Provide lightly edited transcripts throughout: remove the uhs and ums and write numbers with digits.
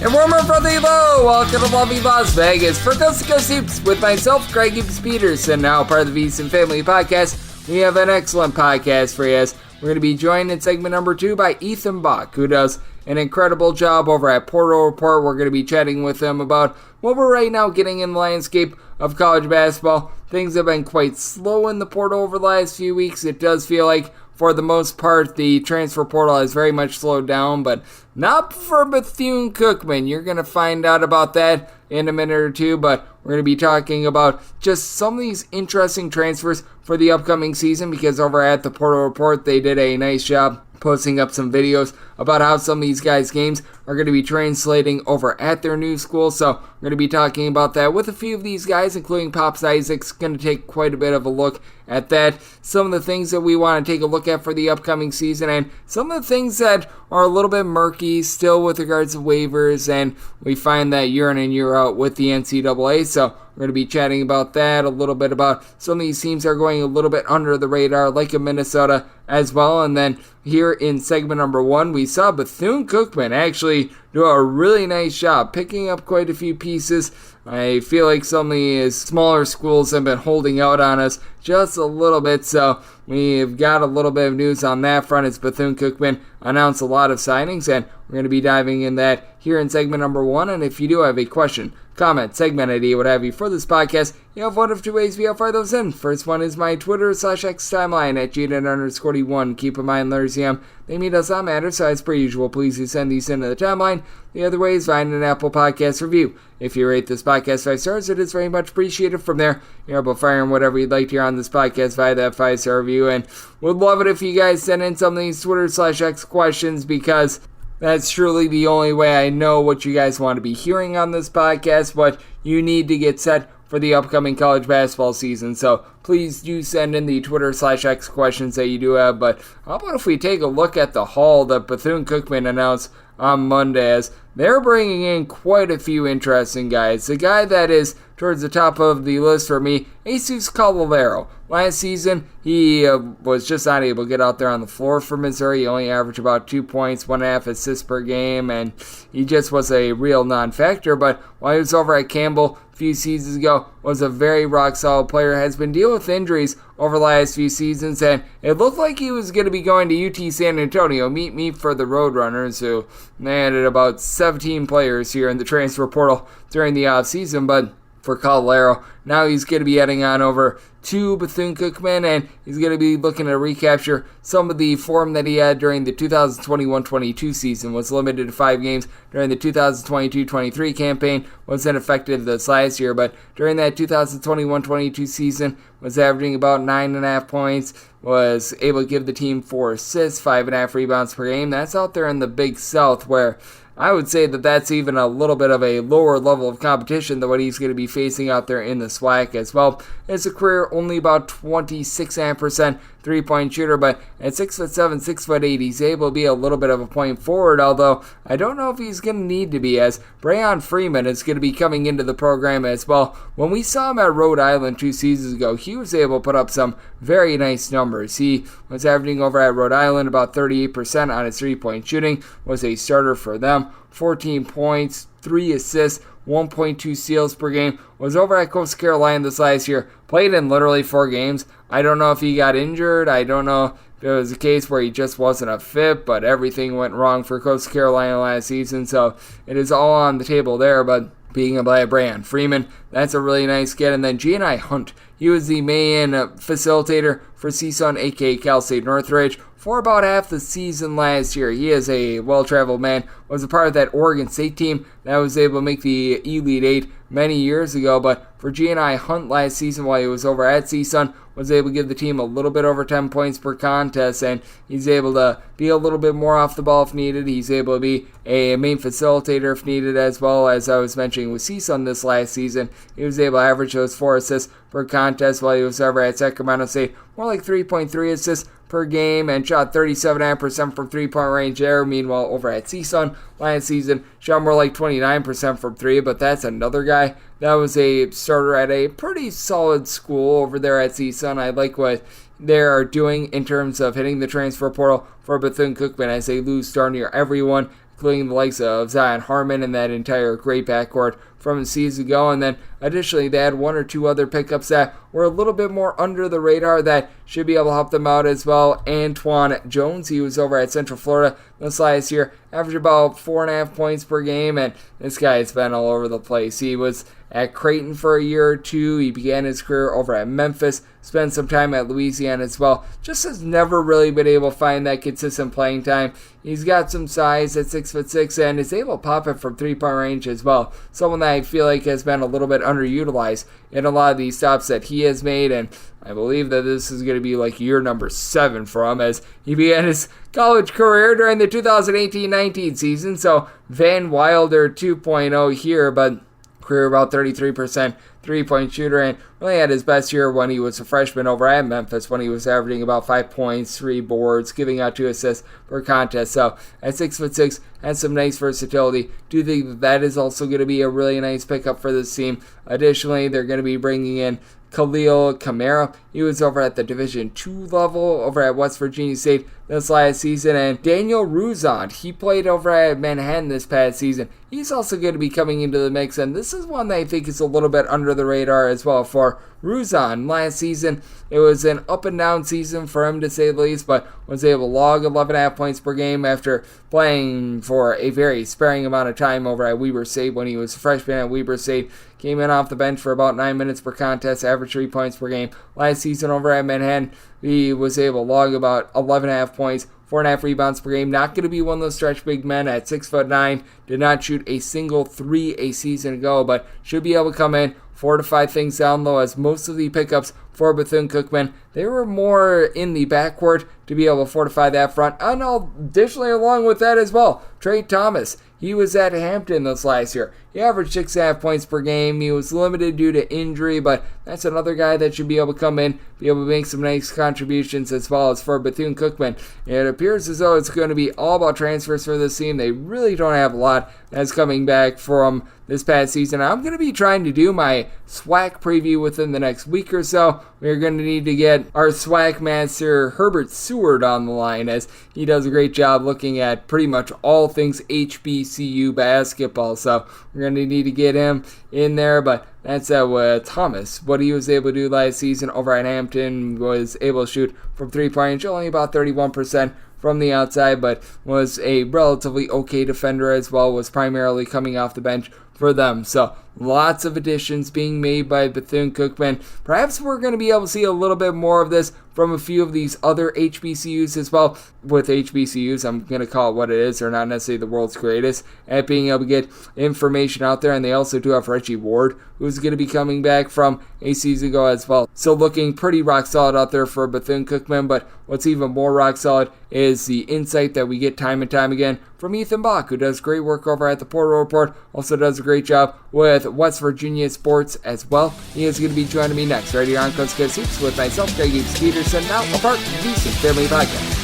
And warmer from the low, welcome to lovely Las Vegas for Coast to Coast Hoops with myself, Greg Hoops Peterson, now part of the VSiN Family Podcast. We have an excellent podcast for you as we're going to be joined in segment number 2 by Ethan Bock, who does an incredible job over at Portal Report. We're going to be chatting with him about what we're right now getting in the landscape of college basketball. Things have been quite slow in the portal over the last few weeks. It does feel like, for the most part, the transfer portal has very much slowed down, but not for Bethune-Cookman. You're going to find out about that in a minute or two, but we're going to be talking about just some of these interesting transfers for the upcoming season, because over at the Portal Report, they did a nice job posting up some videos about how some of these guys' games are going to be translating over at their new school. So we're going to be talking about that with a few of these guys, including Pops Isaacs. Going to take quite a bit of a look at that. Some of the things that we want to take a look at for the upcoming season, and some of the things that are a little bit murky still with regards to waivers, and we find that year in and year out with the NCAA. So we're going to be chatting about that, a little bit about some of these teams that are going a little bit under the radar, like a Minnesota as well. And then here in segment number 1, we saw Bethune-Cookman actually do a really nice job picking up quite a few pieces. I feel like some of these smaller schools have been holding out on us just a little bit, so we've got a little bit of news on that front as Bethune-Cookman announced a lot of signings, and we're going to be diving in that here in segment number 1. And if you do have a question, comment, segment idea, what have you for this podcast, you have one of two ways we fire those in. First one is my Twitter/X timeline at GNet_D1. Keep in mind, there's they meet us on Matter, so as per usual, please do send these into the timeline. The other way is find an Apple Podcast review. If you rate this podcast 5 stars, it is very much appreciated. From there, you're able to fire in whatever you'd like to hear on this podcast via that 5-star review, and would love it if you guys send in some of these Twitter/X questions, because that's truly the only way I know what you guys want to be hearing on this podcast, what you need to get set for the upcoming college basketball season. So please do send in the Twitter/X questions that you do have. But how about if we take a look at the haul that Bethune-Cookman announced on Monday, as they're bringing in quite a few interesting guys. The guy that is towards the top of the list for me, Jesus Cavallero. Last season, he was just not able to get out there on the floor for Missouri. He only averaged about 2 points, 1.5 assists per game, and he just was a real non-factor. But while he was over at Campbell a few seasons ago, was a very rock-solid player, has been dealing with injuries over the last few seasons, and it looked like he was going to be going to UT San Antonio. Meet me for the Roadrunners, who they added about 17 players here in the transfer portal during the offseason, but for Cavallero, now he's going to be heading on over to Bethune-Cookman, and he's going to be looking to recapture some of the form that he had during the 2021-22 season. Was limited to 5 games during the 2022-23 campaign, was ineffective this last year, but during that 2021-22 season was averaging about 9.5 points, was able to give the team 4 assists, 5.5 rebounds per game. That's out there in the Big South, where I would say that that's even a little bit of a lower level of competition than what he's going to be facing out there in the SWAC as well. It's a career only about 26% three-point shooter, but at 6'7", 6'8", he's able to be a little bit of a point forward, although I don't know if he's going to need to be, as Brayon Freeman is going to be coming into the program as well. When we saw him at Rhode Island 2 seasons ago, he was able to put up some very nice numbers. He was averaging over at Rhode Island about 38% on his three-point shooting, was a starter for them, 14 points, 3 assists, 1.2 steals per game, was over at Coastal Carolina this last year, played in literally 4 games. I don't know if he got injured. I don't know if it was a case where he just wasn't a fit, but everything went wrong for Coastal Carolina last season, so it is all on the table there. But being a Brayon Freeman, that's a really nice get. And then G&I Hunt, he was the main facilitator for CSUN, aka Cal State Northridge, for about half the season last year. He is a well-traveled man, was a part of that Oregon State team that was able to make the Elite Eight many years ago, but for G&I Hunt last season while he was over at CSUN, was able to give the team a little bit over 10 points per contest, and he's able to be a little bit more off the ball if needed. He's able to be a main facilitator if needed, as well as I was mentioning with CSUN this last season. He was able to average those 4 assists per contest while he was over at Sacramento State, more like 3.3 assists per game, and shot 37% from three-point range there. Meanwhile, over at CSUN last season, shot more like 29% from 3, but that's another guy that was a starter at a pretty solid school over there at CSUN. I like what they're doing in terms of hitting the transfer portal for Bethune-Cookman as they lose darn near everyone including the likes of Zion Harmon and that entire great backcourt from a season ago. And then additionally, they had one or two other pickups that were a little bit more under the radar that should be able to help them out as well. Antoine Jones, he was over at Central Florida this last year, averaged about 4.5 points per game, and this guy has been all over the place. He was at Creighton for a year or two. He began his career over at Memphis, spent some time at Louisiana as well. Just has never really been able to find that consistent playing time. He's got some size at 6'6" and is able to pop it from three-point range as well. Someone that I feel like has been a little bit underutilized in a lot of these stops that he has made, and I believe that this is going to be like year number 7 for him as he began his college career during the 2018-19 season. So Van Wilder 2.0 here, but career about 33% three-point shooter, and really had his best year when he was a freshman over at Memphis, when he was averaging about 5 points, 3 boards, giving out 2 assists per contest. So at 6'6", has some nice versatility. Do think that is also going to be a really nice pickup for this team. Additionally, they're going to be bringing in Khalil Kamara. He was over at the Division II level over at West Virginia State this last season. And Daniel Ruzon, he played over at Manhattan this past season. He's also going to be coming into the mix, and this is one that I think is a little bit under the radar as well for Ruzon. Last season, it was an up and down season for him to say the least, but was able to log 11.5 points per game after playing for a very sparing amount of time over at Weber State when he was a freshman at Weber State. Came in off the bench for about 9 minutes per contest, averaged 3 points per game. Last season over at Manhattan, he was able to log about 11.5 points, 4.5 rebounds per game. Not going to be one of those stretch big men at 6'9". Did not shoot a single 3 a season ago, but should be able to come in, fortify things down low, as most of the pickups for Bethune-Cookman, they were more in the backcourt to be able to fortify that front. And additionally, along with that as well, Trey Thomas. He was at Hampton this last year. He averaged 6.5 points per game. He was limited due to injury, but that's another guy that should be able to come in, be able to make some nice contributions as well as for Bethune-Cookman. It appears as though it's going to be all about transfers for this team. They really don't have a lot that's coming back from this past season. I'm going to be trying to do my SWAC preview within the next week or so. We're going to need to get our SWAC master Herbert Seward on the line, as he does a great job looking at pretty much all things HBCU basketball. So we're going to need to get him in there, but that's Thomas. What he was able to do last season over at Hampton, was able to shoot from three-point range, only about 31% from the outside, but was a relatively okay defender as well, was primarily coming off the bench for them. So lots of additions being made by Bethune-Cookman. Perhaps we're going to be able to see a little bit more of this from a few of these other HBCUs as well. With HBCUs, I'm going to call it what it is. They're not necessarily the world's greatest at being able to get information out there. And they also do have Reggie Ward, who's going to be coming back from a season ago as well. So looking pretty rock solid out there for Bethune-Cookman. But what's even more rock solid is the insight that we get time and time again from Ethan Bock, who does great work over at the Portal Report. Also does a great job with West Virginia sports as well. He is going to be joining me next right here on Coast to Coast Hoops with myself, Greg Peterson, now a part of the Beast Family Podcast.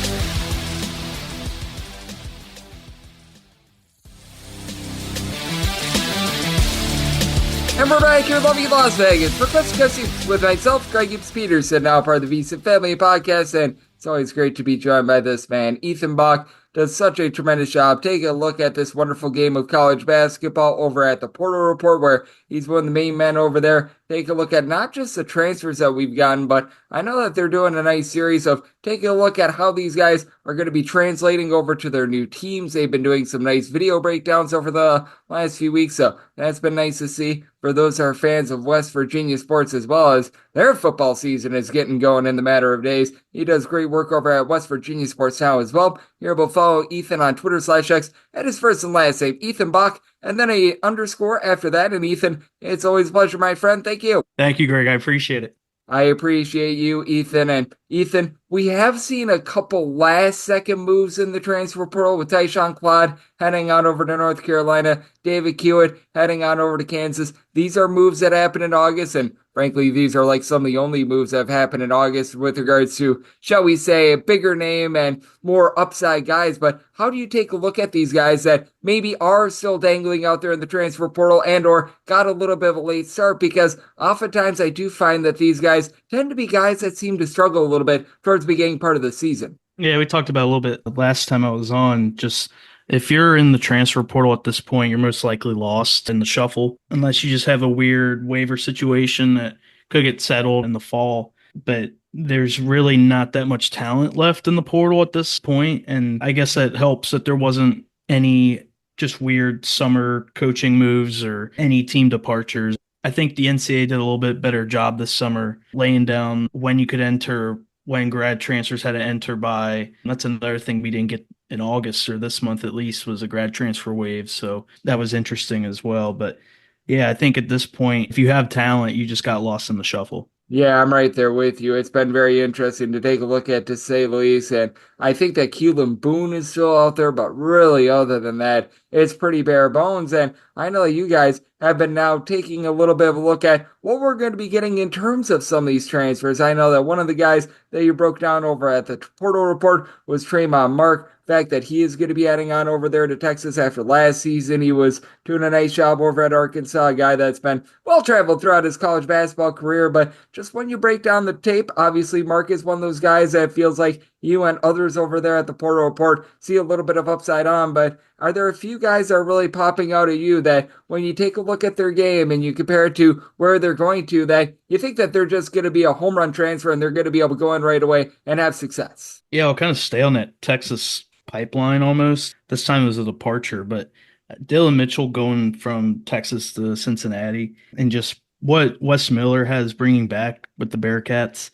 And we're back here in lovely Las Vegas for Coast to Coast Hoops with myself, Greg Peterson, now part of the Beast Family Podcast, and it's always great to be joined by this man, Ethan Bock. Does such a tremendous job. Take a look at this wonderful game of college basketball over at the Portal Report, where he's one of the main men over there. Take a look at not just the transfers that we've gotten, but I know that they're doing a nice series of taking a look at how these guys are going to be translating over to their new teams. They've been doing some nice video breakdowns over the last few weeks, so that's been nice to see for those who are fans of West Virginia sports, as well as their football season is getting going in the matter of days. He does great work over at West Virginia Sports now as well. You're able to follow Ethan on Twitter/X at his first and last name, Ethan Bock, and then a underscore after that. And Ethan, it's always a pleasure, my friend. Thank you. Thank you, Greg. I appreciate it. I appreciate you, Ethan. And Ethan, we have seen a couple last-second moves in the transfer portal with Tyshawn Claude heading on over to North Carolina, David Hewitt heading on over to Kansas. These are moves that happened in August, and frankly, these are like some of the only moves that have happened in August with regards to, shall we say, a bigger name and more upside guys. But how do you take a look at these guys that maybe are still dangling out there in the transfer portal and or got a little bit of a late start? Because oftentimes I do find that these guys tend to be guys that seem to struggle a little bit towards the beginning part of the season. Yeah, we talked about it a little bit last time I was on. Just If you're in the transfer portal at this point, you're most likely lost in the shuffle, unless you just have a weird waiver situation that could get settled in the fall. But there's really not that much talent left in the portal at this point, and I guess that helps that there wasn't any just weird summer coaching moves or any team departures. I think the NCAA did a little bit better job this summer laying down when you could enter, when grad transfers had to enter by. That's another thing we didn't get in August, or this month at least, was a grad transfer wave. So that was interesting as well. But yeah, I think at this point, if you have talent, you just got lost in the shuffle. Yeah, I'm right there with you. It's been very interesting to take a look at, to say the least. And I think that Keelan Boone is still out there, but really, other than that, it's pretty bare bones. And I know you guys have been now taking a little bit of a look at what we're going to be getting in terms of some of these transfers. I know that one of the guys that you broke down over at the Portal Report was Tremont Mark. Fact that he is going to be adding on over there to Texas after last season. He was doing a nice job over at Arkansas, a guy that's been well traveled throughout his college basketball career. But just when you break down the tape, obviously Mark is one of those guys that feels like you and others over there at the Portal Report see a little bit of upside on. But are there a few guys that are really popping out at you that when you take a look at their game and you compare it to where they're going to, that you think that they're just going to be a home run transfer and they're going to be able to go in right away and have success? Yeah, I'll kind of stay on that Texas pipeline almost. This time it was a departure, but Dylan Mitchell going from Texas to Cincinnati, and just what Wes Miller has bringing back with the Bearcats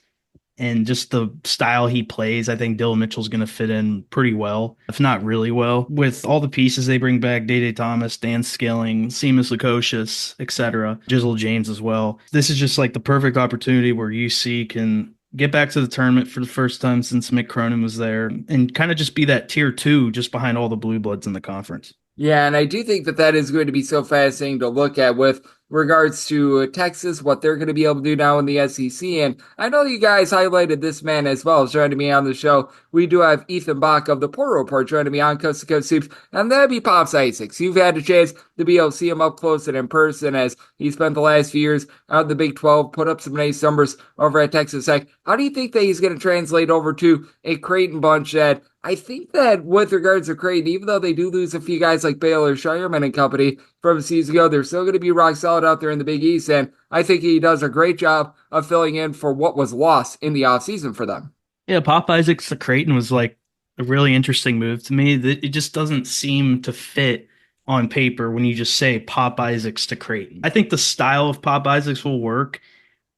and just the style he plays, I think Dylan Mitchell's going to fit in pretty well, if not really well, with all the pieces they bring back: Day Thomas, Dan Skilling, Seamus Lukosius, etc., Jizzle James as well. This is just like the perfect opportunity where UC can get back to the tournament for the first time since Mick Cronin was there and kind of just be that tier two just behind all the blue bloods in the conference. Yeah, and I do think that that is going to be so fascinating to look at with regards to Texas, what they're going to be able to do now in the SEC. And I know you guys highlighted this man as well, joining me on the show. We do have Ethan Bock of the Portal Report joining me on Coast to Coast Soups, and that'd be Pops Isaacs. You've had a chance to be able to see him up close and in person as he spent the last few years out of the Big 12, put up some nice numbers over at Texas Tech. How do you think that he's going to translate over to a Creighton bunch that I think that with regards to Creighton, even though they do lose a few guys like Baylor, Shireman and company from a season ago, they're still going to be rock solid out there in the Big East. And I think he does a great job of filling in for what was lost in the offseason for them. Yeah, Pop Isaacs to Creighton was like a really interesting move to me. It just doesn't seem to fit on paper when you just say Pop Isaacs to Creighton. I think the style of Pop Isaacs will work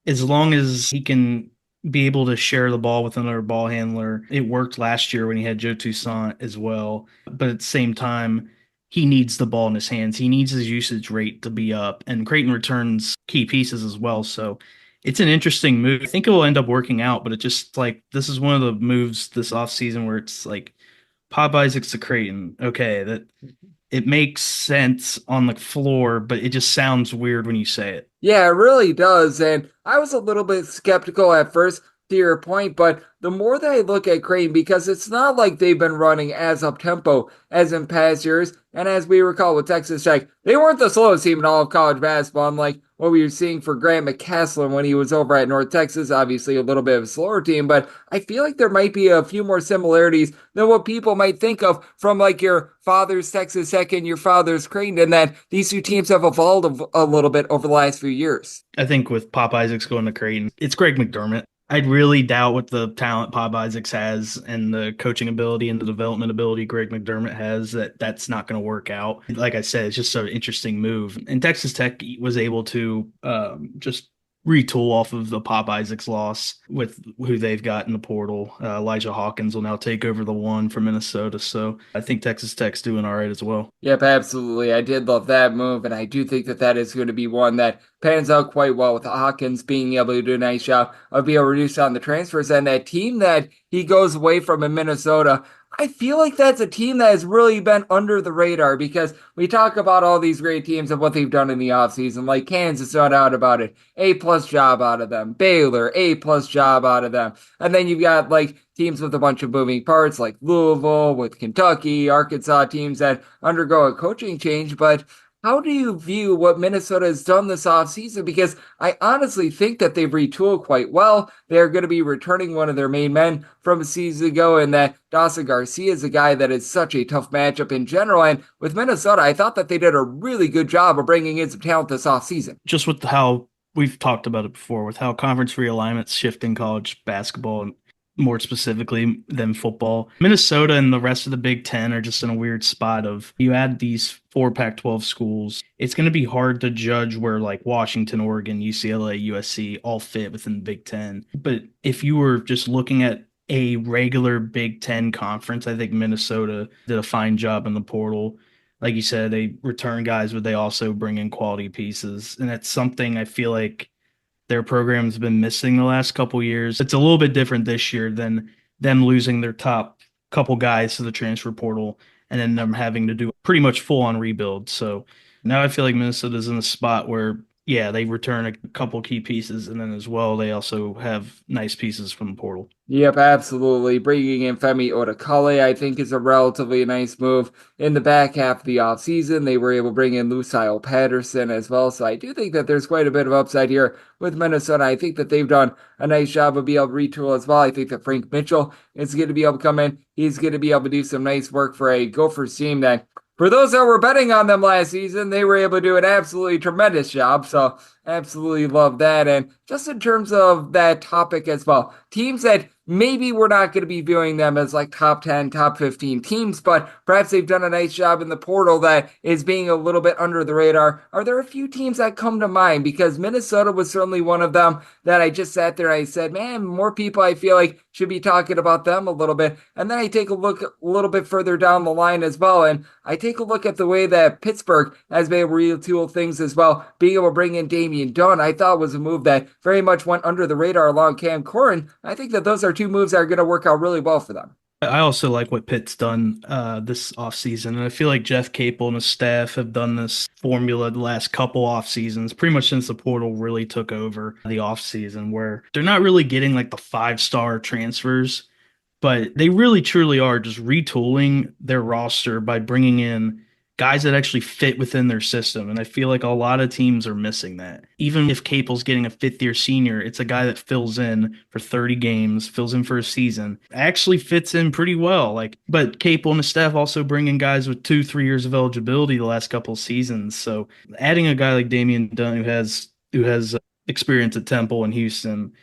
as long as he can be able to share the ball with another ball handler. It worked last year when he had Joe Toussaint as well. But at the same time, he needs the ball in his hands. He needs his usage rate to be up. And Creighton returns key pieces as well. So it's an interesting move. I think it will end up working out, but it just like this is one of the moves this offseason where it's like Pop Isaacs to Creighton. Okay, that it makes sense on the floor, but it just sounds weird when you say it. Yeah, it really does. And I was a little bit skeptical at first, to your point, but the more that I look at Creighton, because it's not like they've been running as up tempo as in past years. And as we recall with Texas Tech, they weren't the slowest team in all of college basketball, unlike what we were seeing for Grant McCaslin when he was over at North Texas. Obviously, a little bit of a slower team, but I feel like there might be a few more similarities than what people might think of from like your father's Texas Tech and your father's Creighton, and that these two teams have evolved a little bit over the last few years. I think with Pop Isaacs going to Creighton, it's Greg McDermott. I'd really doubt what the talent Pop Isaacs has and the coaching ability and the development ability Greg McDermott has, that's not going to work out. Like I said, it's just an interesting move. And Texas Tech was able to just retool off of the Pop Isaacs loss with who they've got in the portal. Elijah Hawkins will now take over the one from Minnesota. So I think Texas Tech's doing all right as well. Yep, absolutely. I did love that move, and I do think that that is going to be one that pans out quite well with Hawkins being able to do a nice job of being able to reduce on the transfers. And that team that he goes away from in Minnesota, I feel like that's a team that has really been under the radar because we talk about all these great teams and what they've done in the offseason, like Kansas, no doubt about it. A-plus job out of them. Baylor, A-plus job out of them. And then you've got like teams with a bunch of moving parts like Louisville, with Kentucky, Arkansas, teams that undergo a coaching change. But how do you view what Minnesota has done this offseason? Because I honestly think that they've retooled quite well. They're going to be returning one of their main men from a season ago, and that Dawson Garcia is a guy that is such a tough matchup in general. And with Minnesota, I thought that they did a really good job of bringing in some talent this offseason. Just with how we've talked about it before, with how conference realignments shift in college basketball and more specifically than football. Minnesota and the rest of the Big Ten are just in a weird spot of you add these four Pac-12 schools. It's going to be hard to judge where like Washington, Oregon, UCLA, USC all fit within the Big Ten. But if you were just looking at a regular Big Ten conference, I think Minnesota did a fine job in the portal. Like you said, they return guys, but they also bring in quality pieces. And that's something I feel like their program's been missing the last couple years. It's a little bit different this year than them losing their top couple guys to the transfer portal and then them having to do pretty much full on rebuild. So now I feel like Minnesota's in a spot where, yeah, they return a couple key pieces, and then as well, they also have nice pieces from the portal. Yep, absolutely. Bringing in Femi Odakale, I think, is a relatively nice move. In the back half of the offseason, they were able to bring in Lucille Patterson as well. So I do think that there's quite a bit of upside here with Minnesota. I think that they've done a nice job of being able to retool as well. I think that Frank Mitchell is going to be able to come in. He's going to be able to do some nice work for a Gophers team that, for those that were betting on them last season, they were able to do an absolutely tremendous job. So absolutely love that. And just in terms of that topic as well, teams that maybe we're not going to be viewing them as like top 10, top 15 teams, but perhaps they've done a nice job in the portal that is being a little bit under the radar. Are there a few teams that come to mind? Because Minnesota was certainly one of them that I just sat there and I said, man, more people I feel like should be talking about them a little bit. And then I take a look a little bit further down the line as well. And I take a look at the way that Pittsburgh has been able to retool things as well. Being able to bring in Damian Dunn, I thought was a move that very much went under the radar along Cam Corrin. I think that those are two moves that are going to work out really well for them. I also like what Pitt's done this offseason, and I feel like Jeff Capel and his staff have done this formula the last couple off seasons, pretty much since the portal really took over the offseason, where they're not really getting like the five-star transfers, but they really truly are just retooling their roster by bringing in guys that actually fit within their system. And I feel like a lot of teams are missing that. Even if Capel's getting a fifth year senior, it's a guy that fills in for 30 games, fills in for a season, actually fits in pretty well. But Capel and the staff also bring in guys with 2-3 years of eligibility the last couple of seasons. So adding a guy like Damian Dunn who has experience at Temple and Houston,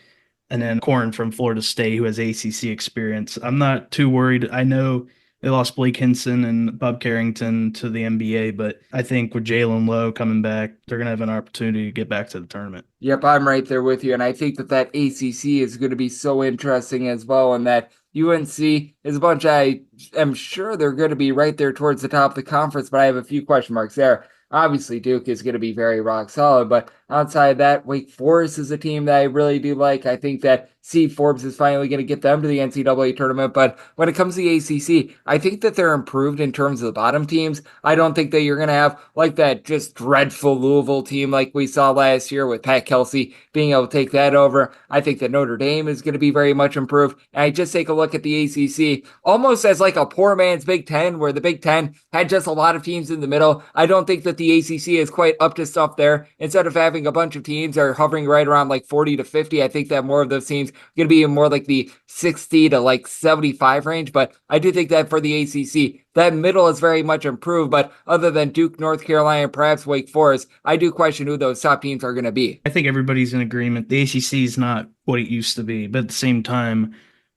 and then Corrin from Florida State, who has ACC experience. I'm not too worried. I know they lost Blake Hinson and Bob Carrington to the NBA, but I think with Jalen Lowe coming back, they're going to have an opportunity to get back to the tournament. Yep, I'm right there with you. And I think that ACC is going to be so interesting as well. And that UNC is a bunch I am sure they're going to be right there towards the top of the conference, but I have a few question marks there. Obviously, Duke is going to be very rock solid, but outside of that, Wake Forest is a team that I really do like. I think that Steve Forbes is finally going to get them to the NCAA tournament, but when it comes to the ACC, I think that they're improved in terms of the bottom teams. I don't think that you're going to have like that just dreadful Louisville team like we saw last year with Pat Kelsey being able to take that over. I think that Notre Dame is going to be very much improved. And I just take a look at the ACC almost as like a poor man's Big Ten, where the Big Ten had just a lot of teams in the middle. I don't think that the ACC is quite up to stuff there. Instead of having a bunch of teams that are hovering right around like 40 to 50, I think that more of those teams going to be in more like the 60 to like 75 range. But I do think that for the ACC, that middle is very much improved. But other than Duke, North Carolina, and perhaps Wake Forest, I do question who those top teams are going to be. I think everybody's in agreement. The ACC is not what it used to be, but at the same time,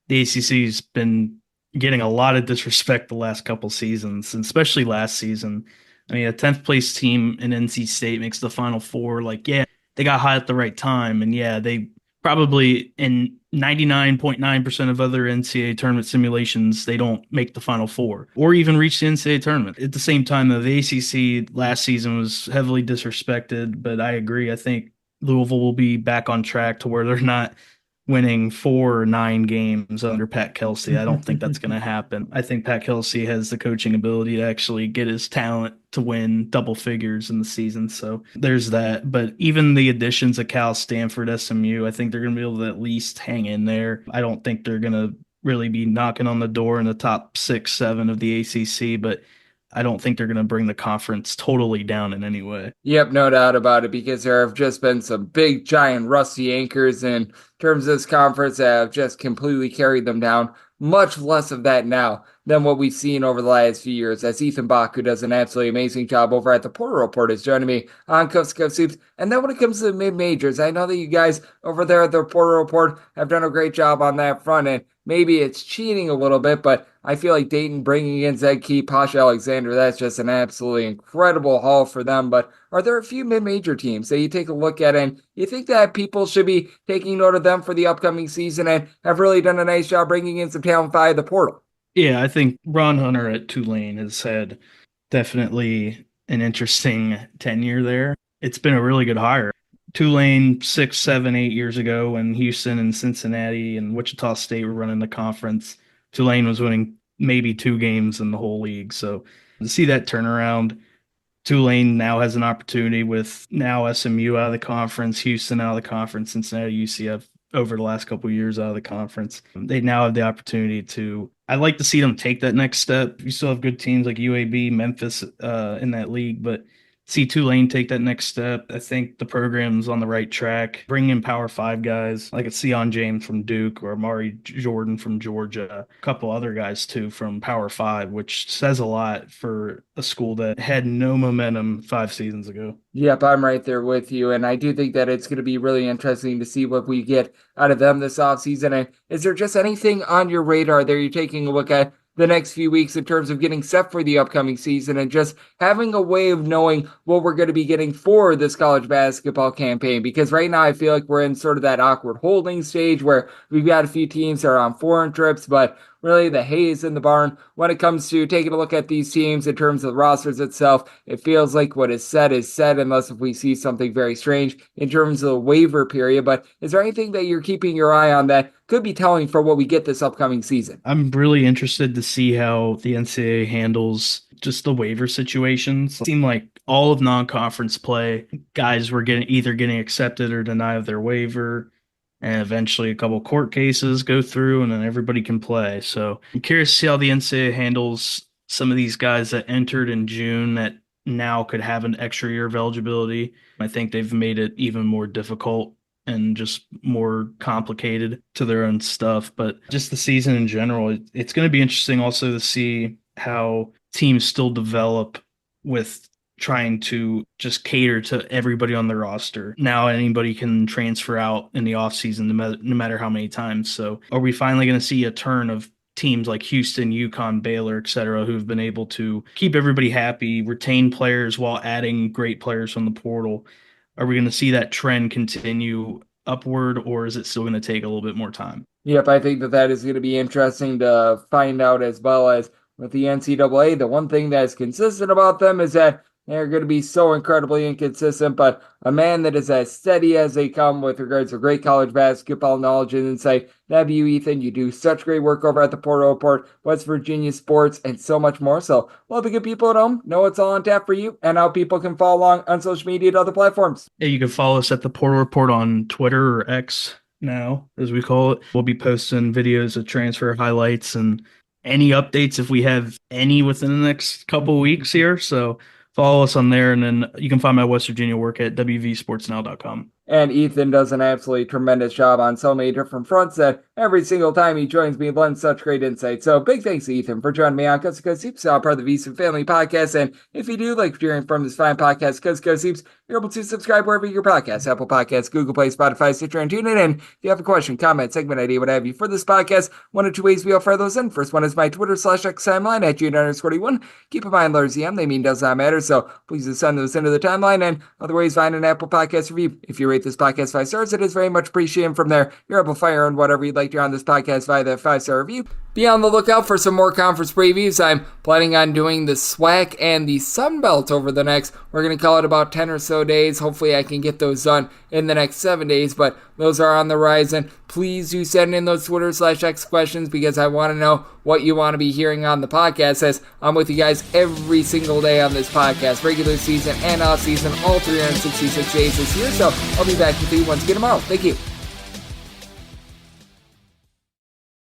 the ACC's been getting a lot of disrespect the last couple seasons, and especially last season. I mean, a 10th place team in NC State makes the Final Four. Like, yeah, they got hot at the right time. And yeah, they probably in 99.9% of other NCAA tournament simulations, they don't make the Final Four or even reach the NCAA tournament. At the same time, though, the ACC last season was heavily disrespected, but I agree. I think Louisville will be back on track to where they're not winning 4 or 9 games under Pat Kelsey. I don't think that's going to happen. I think Pat Kelsey has the coaching ability to actually get his talent to win double figures in the season. So there's that. But even the additions of Cal, Stanford, SMU, I think they're going to be able to at least hang in there. I don't think they're going to really be knocking on the door in the top 6, 7 of the ACC, but I don't think they're going to bring the conference totally down in any way. Yep, no doubt about it, because there have just been some big, giant, rusty anchors in terms of this conference that have just completely carried them down. Much less of that now than what we've seen over the last few years, as Ethan Bock, who does an absolutely amazing job over at the Porter Report, is joining me on Coast to Coast Hoops. And then when it comes to the mid-majors, I know that you guys over there at the Porter Report have done a great job on that front, and maybe it's cheating a little bit, but I feel like Dayton bringing in Zed Key, Pasha Alexander, that's just an absolutely incredible haul for them. But are there a few mid-major teams that you take a look at and you think that people should be taking note of them for the upcoming season and have really done a nice job bringing in some talent via the portal? Yeah, I think Ron Hunter at Tulane has had definitely an interesting tenure there. It's been a really good hire. Tulane 6, 7, 8 years ago when Houston and Cincinnati and Wichita State were running the conference, Tulane was winning maybe 2 games in the whole league. So to see that turnaround, Tulane now has an opportunity with now SMU out of the conference, Houston out of the conference, Cincinnati, UCF over the last couple of years out of the conference. They now have the opportunity to, I'd like to see them take that next step. You still have good teams like UAB, Memphis in that league, but see Tulane take that next step. I think the program's on the right track. Bring in Power 5 guys like a Sion James from Duke or Amari Jordan from Georgia, a couple other guys too from Power 5, which says a lot for a school that had no momentum 5 seasons ago. Yep, I'm right there with you, and I do think that it's going to be really interesting to see what we get out of them this offseason. And is there just anything on your radar that you're taking a look at the next few weeks in terms of getting set for the upcoming season and just having a way of knowing what we're going to be getting for this college basketball campaign? Because right now I feel like we're in sort of that awkward holding stage where we've got a few teams that are on foreign trips, but really the hay is in the barn when it comes to taking a look at these teams in terms of the rosters itself. It feels like what is said unless if we see something very strange in terms of the waiver period. But is there anything that you're keeping your eye on that could be telling for what we get this upcoming season? I'm really interested to see how the NCAA handles just the waiver situations. It seemed like all of non-conference play, guys were either getting accepted or denied of their waiver. And eventually a couple court cases go through and then everybody can play. So I'm curious to see how the NCAA handles some of these guys that entered in June that now could have an extra year of eligibility. I think they've made it even more difficult and just more complicated to their own stuff. But just the season in general, it's going to be interesting also to see how teams still develop with trying to just cater to everybody on the roster. Now anybody can transfer out in the offseason no matter how many times. So are we finally going to see a turn of teams like Houston, UConn, Baylor, et cetera, who've been able to keep everybody happy, retain players while adding great players from the portal? Are we going to see that trend continue upward, or is it still going to take a little bit more time? Yep, I think that is going to be interesting to find out, as well as with the NCAA. The one thing that's consistent about them is that they're going to be so incredibly inconsistent, but a man that is as steady as they come with regards to great college basketball knowledge and insight. That'd be you, Ethan. You do such great work over at the Porter Report, West Virginia sports, and so much more. So, well, the good people at home know it's all on tap for you and how people can follow along on social media and other platforms. Yeah, you can follow us at the Porter Report on Twitter or X now, as we call it. We'll be posting videos of transfer highlights and any updates if we have any within the next couple of weeks here. So follow us on there, and then you can find my West Virginia work at wvsportsnow.com. And Ethan does an absolutely tremendous job on so many different fronts that every single time he joins me lends such great insight. So big thanks to Ethan for joining me on Coast to Coast Hoops, part of the VSiN Family Podcast. And if you do like hearing from this fine podcast, Coast to Coast Hoops, you're able to subscribe wherever your podcast, Apple Podcasts, Google Play, Spotify, Stitcher, and TuneIn. And if you have a question, comment, segment idea, what have you for this podcast, one or two ways we offer those in. First one is my Twitter/X timeline at June_41. Keep in mind, letters EM, they mean does not matter. So please just send those into the timeline. And other ways, find an Apple Podcast review. If you rate this podcast 5 stars, it is very much appreciated. From there, you're able to fire on whatever you'd like to on this podcast via that 5-star review. Be on the lookout for some more conference previews. I'm planning on doing the SWAC and the Sun Belt over the next, we're going to call it about 10 or so days. Hopefully I can get those done in the next 7 days, but those are on the horizon. Please do send in those Twitter/X questions because I want to know what you want to be hearing on the podcast, as I'm with you guys every single day on this podcast, regular season and off season, all 366 days this year. So I'll be back with you once again tomorrow. Thank you.